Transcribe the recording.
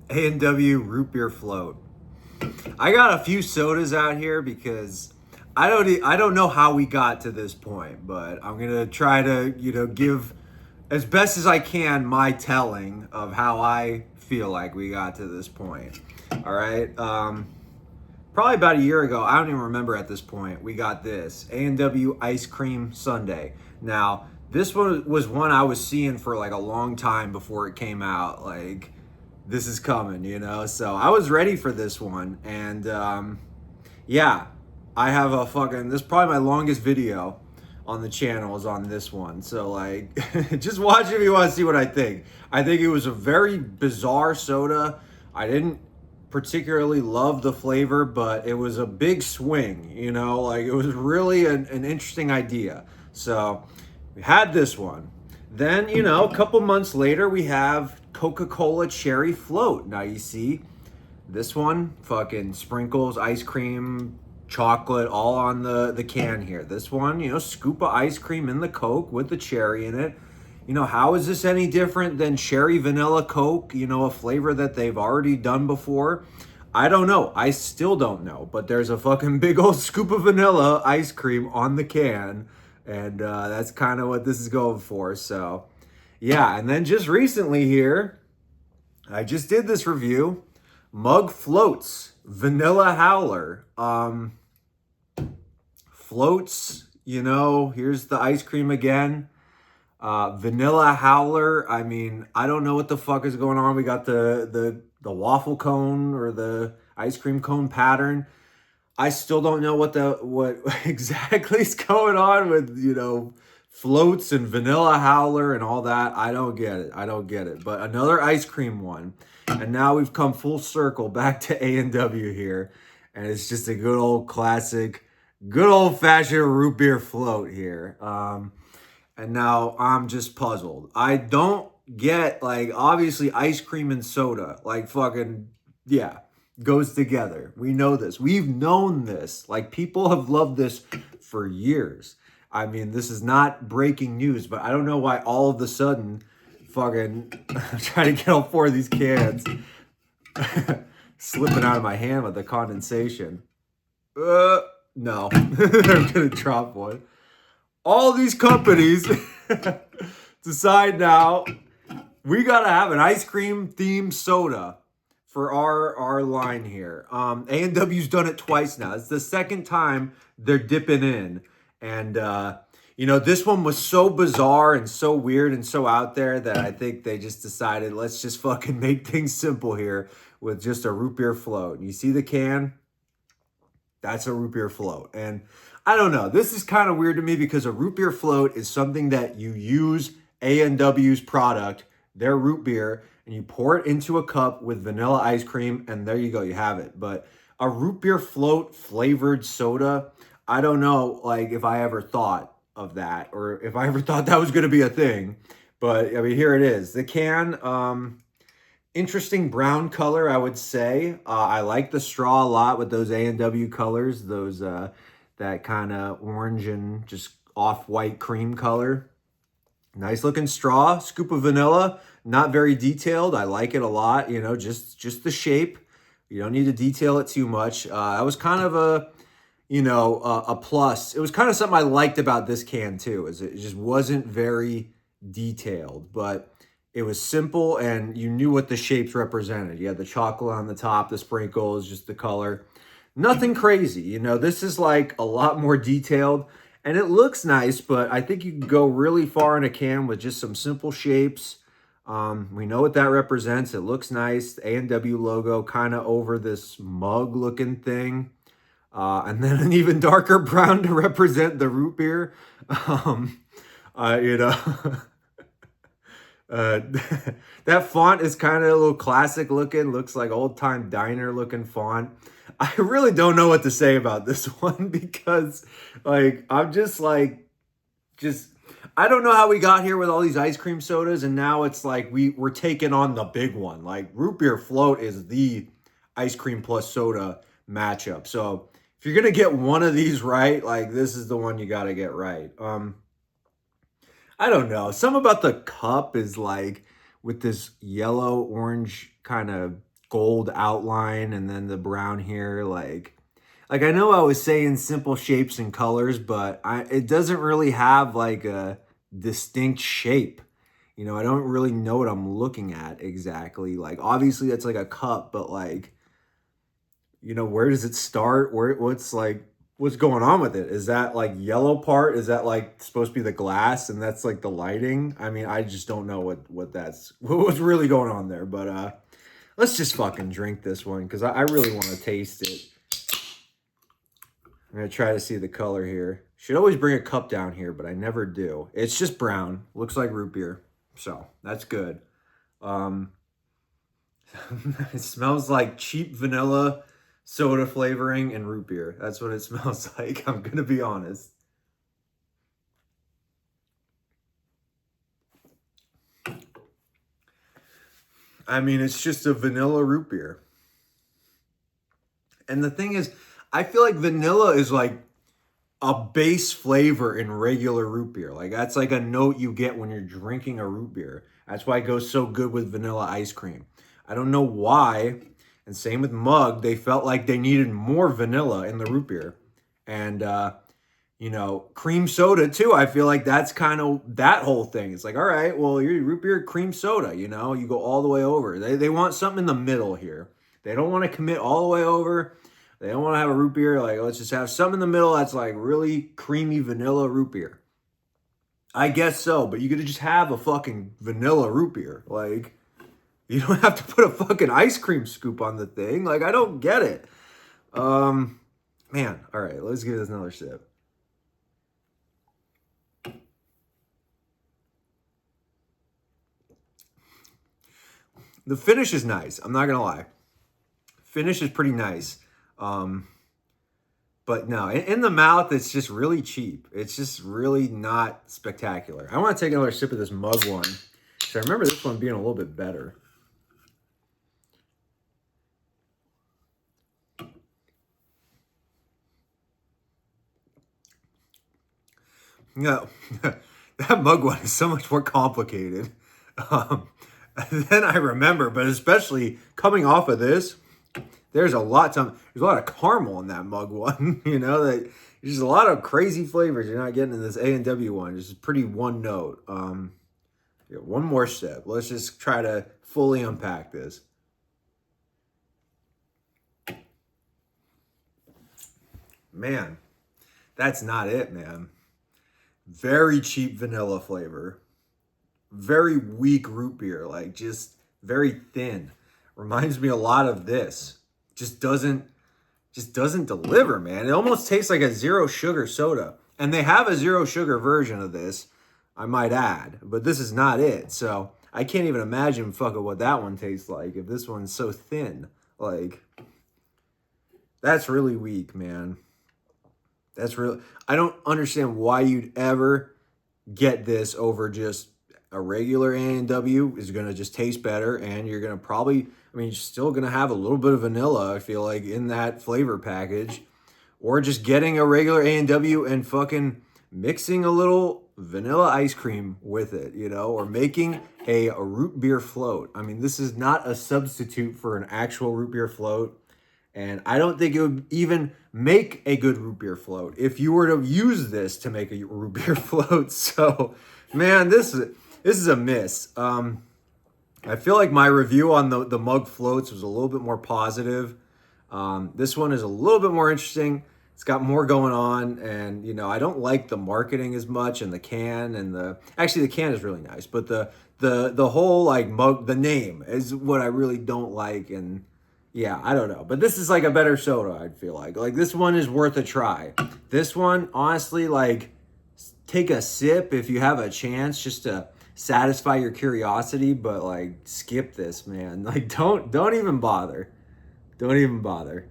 A&W root beer float. I got a few sodas out here because I don't know how we got to this point, but I'm gonna try to give as best as I can my telling of how I feel like we got to this point. All right. Probably about a year ago, I don't even remember at this point, we got this A&W Ice Cream Sundae. Now, this one was one I was seeing for like a long time before it came out. Like, this is coming. So I was ready for this one. And yeah, I have a fucking, this is probably my longest video on the channel is on this one. So, like, just watch if you want to see what I think. I think it was a very bizarre soda. I didn't particularly love the flavor, but it was a big swing. Like it was really an interesting idea. So we had this one. Then, a couple months later, we have Coca-Cola Cherry Float. Now you see, this one fucking sprinkles ice cream, chocolate all on the can here. This one, scoop of ice cream in the Coke with the cherry in it. How is this any different than cherry vanilla Coke, a flavor that they've already done before? I don't know. I still don't know. But there's a fucking big old scoop of vanilla ice cream on the can. And that's kind of what this is going for. So, yeah. And then just recently here, I just did this review. Mug Floats Vanilla Howler. Floats, here's the ice cream again. Vanilla Howler. I mean, I don't know what the fuck is going on. We got the waffle cone or the ice cream cone pattern. I still don't know what exactly is going on with floats and Vanilla Howler and all that. I don't get it. I don't get it. But another ice cream one, and now we've come full circle back to A&W here, and it's just a good old classic, good old fashioned root beer float here. And now I'm just puzzled. I don't get, like, obviously ice cream and soda, like, fucking, yeah, goes together. We know this. We've known this. Like, people have loved this for years. I mean, this is not breaking news, but I don't know why all of a sudden, fucking, I'm trying to get all four of these cans slipping out of my hand with the condensation. No, I'm gonna drop one. All these companies decide now we gotta have an ice cream themed soda for our line here. A&W's done it twice now. It's the second time they're dipping in, and this one was so bizarre and so weird and so out there that I think they just decided, let's just fucking make things simple here with just a root beer float. You see the can? That's a root beer float. And I don't know. This is kind of weird to me because a root beer float is something that you use A&W's product, their root beer, and you pour it into a cup with vanilla ice cream, and there you go, you have it. But a root beer float flavored soda, I don't know, like, if I ever thought of that or if I ever thought that was going to be a thing. But I mean, here it is. The can, interesting brown color, I would say. I like the straw a lot with those A&W colors, those that kind of orange and just off-white cream color. Nice looking straw, scoop of vanilla, not very detailed. I like it a lot, just the shape. You don't need to detail it too much. That was kind of a plus. It was kind of something I liked about this can too, is it just wasn't very detailed, but it was simple and you knew what the shapes represented. You had the chocolate on the top, the sprinkles, just the color. Nothing crazy. This is like a lot more detailed and it looks nice, but I think you can go really far in a can with just some simple shapes. We know what that represents. It looks nice. The A&W logo kind of over this mug looking thing. And then an even darker brown to represent the root beer. Um, you know, uh, that font is kind of a little classic looking, looks like old time diner looking font. I really don't know what to say about this one because, like, I'm just like, just I don't know how we got here with all these ice cream sodas, and now it's like we're taking on the big one. Like root beer float is the ice cream plus soda matchup. So if you're gonna get one of these right, like this is the one you got to get right. I don't know. Some about the cup is like with this yellow orange kind of gold outline and then the brown here. Like I know I was saying simple shapes and colors, but it doesn't really have like a distinct shape. You know, I don't really know what I'm looking at exactly. Like, obviously that's like a cup, but like, you know, where does it start? What's going on with it? Is that like yellow part? Is that like supposed to be the glass and that's like the lighting? I mean, I just don't know what's really going on there. But let's just fucking drink this one because I really want to taste it. I'm gonna try to see the color here. Should always bring a cup down here, but I never do. It's just brown. Looks like root beer. So that's good. It smells like cheap vanilla soda flavoring and root beer. That's what it smells like. I'm gonna be honest. I mean, it's just a vanilla root beer. And the thing is, I feel like vanilla is like a base flavor in regular root beer. Like that's like a note you get when you're drinking a root beer. That's why it goes so good with vanilla ice cream. I don't know why. And same with Mug. They felt like they needed more vanilla in the root beer. And, you know, cream soda too. I feel like that's kind of that whole thing. It's like, all right, well, your root beer, cream soda, you know, you go all the way over. They want something in the middle here. They don't want to commit all the way over. They don't want to have a root beer. Like, let's just have some in the middle that's like really creamy vanilla root beer. I guess so, but you could just have a fucking vanilla root beer. Like, you don't have to put a fucking ice cream scoop on the thing. Like, I don't get it. Man, all right, let's give this another sip. The finish is nice. I'm not gonna lie. Finish is pretty nice. But no, in the mouth, it's just really cheap. It's just really not spectacular. I want to take another sip of this Mug one. So I remember this one being a little bit better. No, that Mug one is so much more complicated than I remember. But especially coming off of this, there's a lot of caramel in that Mug one. You know, that there's a lot of crazy flavors you're not getting in this A&W one. It's pretty one note. Yeah, one more sip. Let's just try to fully unpack this. Man, that's not it, man. Very cheap vanilla flavor. Very weak root beer, like just very thin. Reminds me a lot of this. Just doesn't deliver, man. It almost tastes like a zero sugar soda. And they have a zero sugar version of this, I might add, but this is not it. So I can't even imagine fucking what that one tastes like if this one's so thin. Like, that's really weak, man. That's really, I don't understand why you'd ever get this over just a regular A&W. Is going to just taste better, and you're going to probably, I mean, you're still going to have a little bit of vanilla, I feel like, in that flavor package. Or just getting a regular A&W and fucking mixing a little vanilla ice cream with it, you know, or making a root beer float. I mean, this is not a substitute for an actual root beer float. And I don't think it would even make a good root beer float if you were to use this to make a root beer float. So, man, this is a miss. I feel like my review on the Mug floats was a little bit more positive. This one is a little bit more interesting. It's got more going on, and you know, I don't like the marketing as much, and the can and actually the can is really nice, but the whole like Mug, the name is what I really don't like. And yeah, I don't know. But this is like a better soda, I'd feel like. Like, this one is worth a try. This one, honestly, like, take a sip if you have a chance just to satisfy your curiosity. But, like, skip this, man. Like, don't even bother. Don't even bother.